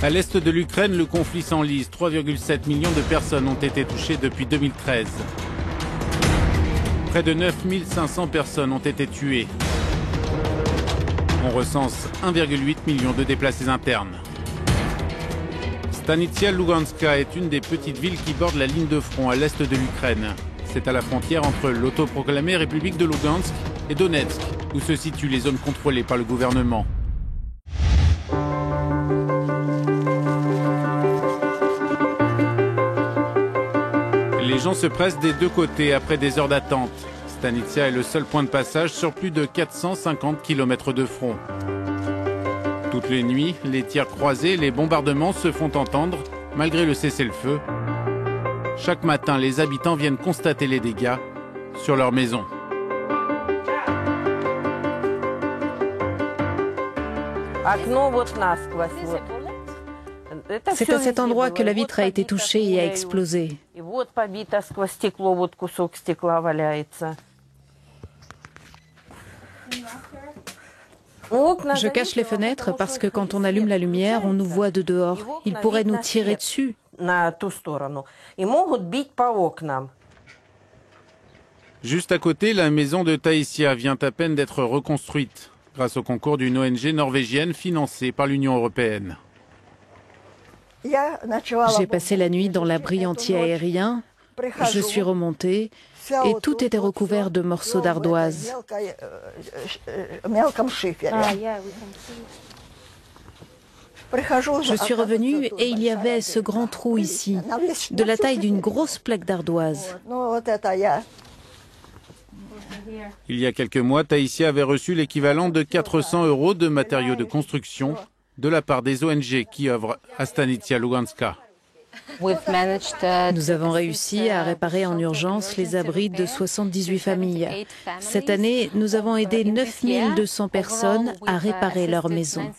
À l'est de l'Ukraine, le conflit s'enlise. 3,7 millions de personnes ont été touchées depuis 2013. Près de 9500 personnes ont été tuées. On recense 1,8 million de déplacés internes. Stanitsia Luganska est une des petites villes qui bordent la ligne de front à l'est de l'Ukraine. C'est à la frontière entre l'autoproclamée République de Lugansk et Donetsk, où se situent les zones contrôlées par le gouvernement. Les gens se pressent des deux côtés après des heures d'attente. Stanitsia est le seul point de passage sur plus de 450 km de front. Toutes les nuits, les tirs croisés, les bombardements se font entendre, malgré le cessez-le-feu. Chaque matin, les habitants viennent constater les dégâts sur leur maison. C'est à cet endroit que la vitre a été touchée et a explosé. Je cache les fenêtres parce que quand on allume la lumière, on nous voit de dehors. Ils pourraient nous tirer dessus. Juste à côté, la maison de Taïsia vient à peine d'être reconstruite grâce au concours d'une ONG norvégienne financée par l'Union européenne. J'ai passé la nuit dans l'abri anti-aérien. Je suis remontée et tout était recouvert de morceaux d'ardoise. Je suis revenue et il y avait ce grand trou ici, de la taille d'une grosse plaque d'ardoise. Il y a quelques mois, Taïsia avait reçu l'équivalent de 400 € de matériaux de construction de la part des ONG qui œuvrent à Stanitsia Luganska. Nous avons réussi à réparer en urgence les abris de 78 familles. Cette année, nous avons aidé 9200 personnes à réparer leurs maisons.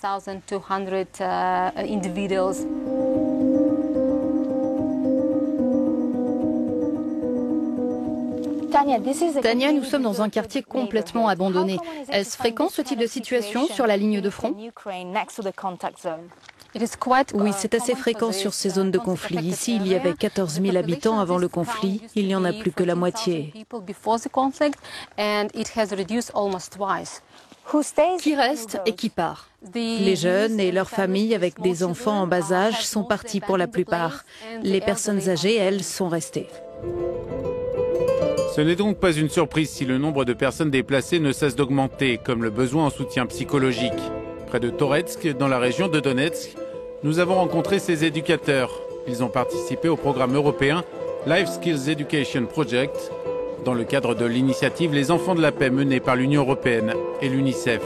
Tania, nous sommes dans un quartier complètement abandonné. Est-ce fréquent ce type de situation sur la ligne de front? Oui, c'est assez fréquent sur ces zones de conflit. Ici, il y avait 14 000 habitants avant le conflit. Il n'y en a plus que la moitié. Qui reste et qui part? Les jeunes et leurs familles avec des enfants en bas âge sont partis pour la plupart. Les personnes âgées, elles, sont restées. Ce n'est donc pas une surprise si le nombre de personnes déplacées ne cesse d'augmenter, comme le besoin en soutien psychologique. Près de Toretsk, dans la région de Donetsk, nous avons rencontré ces éducateurs. Ils ont participé au programme européen Life Skills Education Project, dans le cadre de l'initiative Les Enfants de la Paix menée par l'Union européenne et l'UNICEF.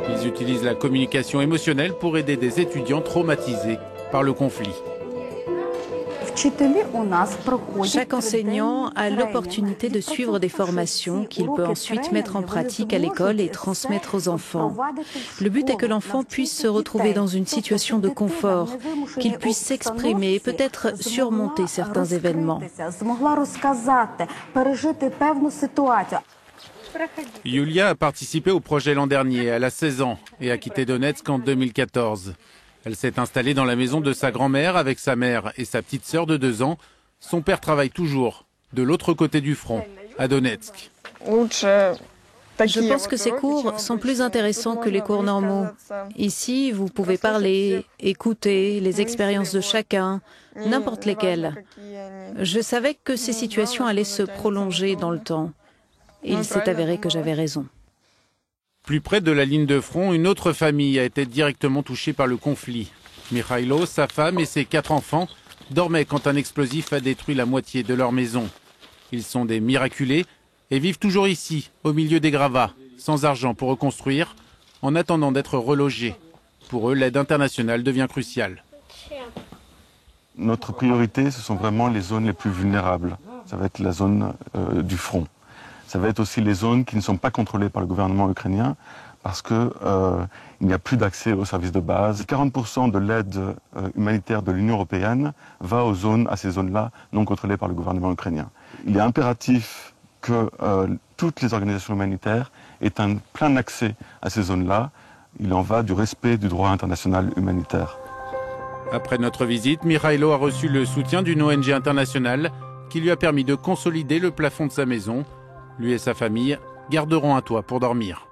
Ils utilisent la communication émotionnelle pour aider des étudiants traumatisés par le conflit. Chaque enseignant a l'opportunité de suivre des formations qu'il peut ensuite mettre en pratique à l'école et transmettre aux enfants. Le but est que l'enfant puisse se retrouver dans une situation de confort, qu'il puisse s'exprimer et peut-être surmonter certains événements. Yulia a participé au projet l'an dernier. Elle a 16 ans et a quitté Donetsk en 2014. Elle s'est installée dans la maison de sa grand-mère avec sa mère et sa petite sœur de 2 ans. Son père travaille toujours de l'autre côté du front, à Donetsk. Je pense que ces cours sont plus intéressants que les cours normaux. Ici, vous pouvez parler, écouter les expériences de chacun, n'importe lesquelles. Je savais que ces situations allaient se prolonger dans le temps. Il s'est avéré que j'avais raison. Plus près de la ligne de front, une autre famille a été directement touchée par le conflit. Mikhailo, sa femme et ses 4 enfants dormaient quand un explosif a détruit la moitié de leur maison. Ils sont des miraculés et vivent toujours ici, au milieu des gravats, sans argent pour reconstruire, en attendant d'être relogés. Pour eux, l'aide internationale devient cruciale. Notre priorité, ce sont vraiment les zones les plus vulnérables. Ça va être la zone du front. Ça va être aussi les zones qui ne sont pas contrôlées par le gouvernement ukrainien parce qu'il n'y a plus d'accès aux services de base. 40% de l'aide humanitaire de l'Union européenne va à ces zones-là non contrôlées par le gouvernement ukrainien. Il est impératif que toutes les organisations humanitaires aient un plein accès à ces zones-là. Il en va du respect du droit international humanitaire. Après notre visite, Mikhailo a reçu le soutien d'une ONG internationale qui lui a permis de consolider le plafond de sa maison. Lui et sa famille garderont un toit pour dormir.